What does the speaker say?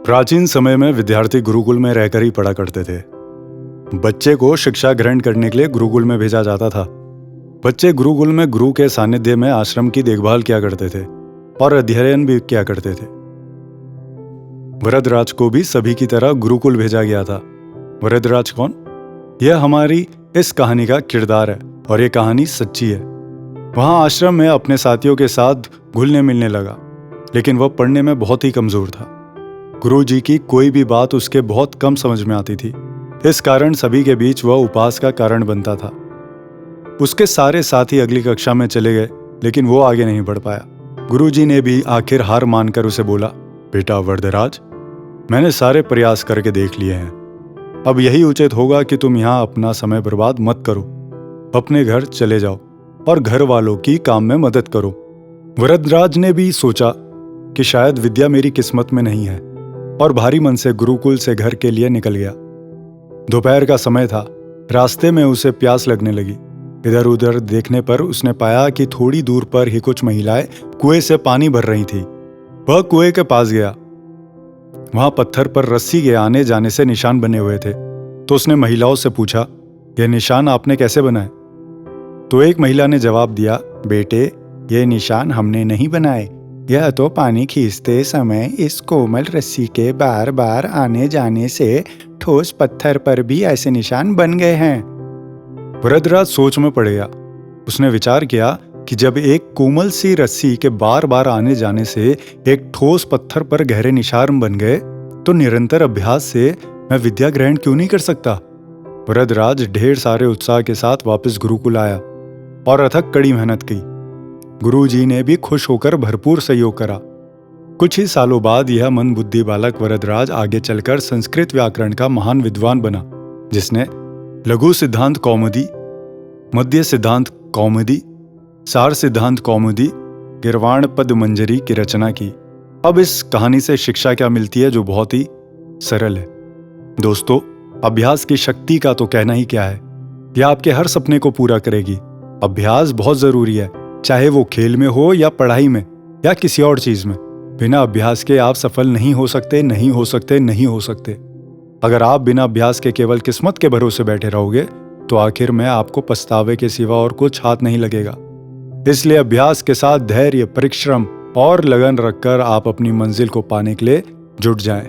प्राचीन समय में विद्यार्थी गुरुकुल में रहकर ही पढ़ा करते थे। बच्चे को शिक्षा ग्रहण करने के लिए गुरुकुल में भेजा जाता था। बच्चे गुरुकुल में गुरु के सानिध्य में आश्रम की देखभाल किया करते थे और अध्ययन भी किया करते थे। वरदराज को भी सभी की तरह गुरुकुल भेजा गया था। वरदराज कौन? यह हमारी इस कहानी का किरदार है और यह कहानी सच्ची है। वहां आश्रम में अपने साथियों के साथ घुलने मिलने लगा, लेकिन वह पढ़ने में बहुत ही कमजोर था। गुरुजी की कोई भी बात उसके बहुत कम समझ में आती थी। इस कारण सभी के बीच वह उपहास का कारण बनता था। उसके सारे साथी अगली कक्षा में चले गए, लेकिन वो आगे नहीं बढ़ पाया। गुरुजी ने भी आखिर हार मानकर उसे बोला, बेटा वरदराज, मैंने सारे प्रयास करके देख लिए हैं। अब यही उचित होगा कि तुम यहाँ अपना समय बर्बाद मत करो। अपने घर चले जाओ और घर वालों की काम में मदद करो। वरदराज ने भी सोचा कि शायद विद्या मेरी किस्मत में नहीं है और भारी मन से गुरुकुल से घर के लिए निकल गया। दोपहर का समय था। रास्ते में उसे प्यास लगने लगी। इधर उधर देखने पर उसने पाया कि थोड़ी दूर पर ही कुछ महिलाएं कुएं से पानी भर रही थी। वह कुएं के पास गया। वहां पत्थर पर रस्सी के आने जाने से निशान बने हुए थे। तो उसने महिलाओं से पूछा, यह निशान आपने कैसे बनाए? तो एक महिला ने जवाब दिया, बेटे, ये निशान हमने नहीं बनाए। यह तो पानी खींचते समय इस कोमल रस्सी के बार बार आने जाने से ठोस पत्थर पर भी ऐसे निशान बन गए हैं। वरदराज सोच में पड़ गया। उसने विचार किया कि जब एक कोमल सी रस्सी के बार बार आने जाने से एक ठोस पत्थर पर गहरे निशान बन गए, तो निरंतर अभ्यास से मैं विद्या ग्रहण क्यों नहीं कर सकता? वरदराज ढेर सारे उत्साह के साथ वापस गुरुकुल आया और अथक कड़ी मेहनत की। गुरुजी ने भी खुश होकर भरपूर सहयोग करा। कुछ ही सालों बाद यह मंदबुद्धि बालक वरदराज आगे चलकर संस्कृत व्याकरण का महान विद्वान बना, जिसने लघु सिद्धांत कौमुदी, मध्य सिद्धांत कौमुदी, सार सिद्धांत कौमुदी, गिरवाण पद मंजरी की रचना की। अब इस कहानी से शिक्षा क्या मिलती है, जो बहुत ही सरल है। दोस्तों, अभ्यास की शक्ति का तो कहना ही क्या है। यह आपके हर सपने को पूरा करेगी। अभ्यास बहुत जरूरी है, चाहे वो खेल में हो या पढ़ाई में या किसी और चीज में। बिना अभ्यास के आप सफल नहीं हो सकते, नहीं हो सकते, नहीं हो सकते। अगर आप बिना अभ्यास के केवल किस्मत के भरोसे बैठे रहोगे, तो आखिर में आपको पछतावे के सिवा और कुछ हाथ नहीं लगेगा। इसलिए अभ्यास के साथ धैर्य, परिश्रम और लगन रखकर आप अपनी मंजिल को पाने के लिए जुट जाएं।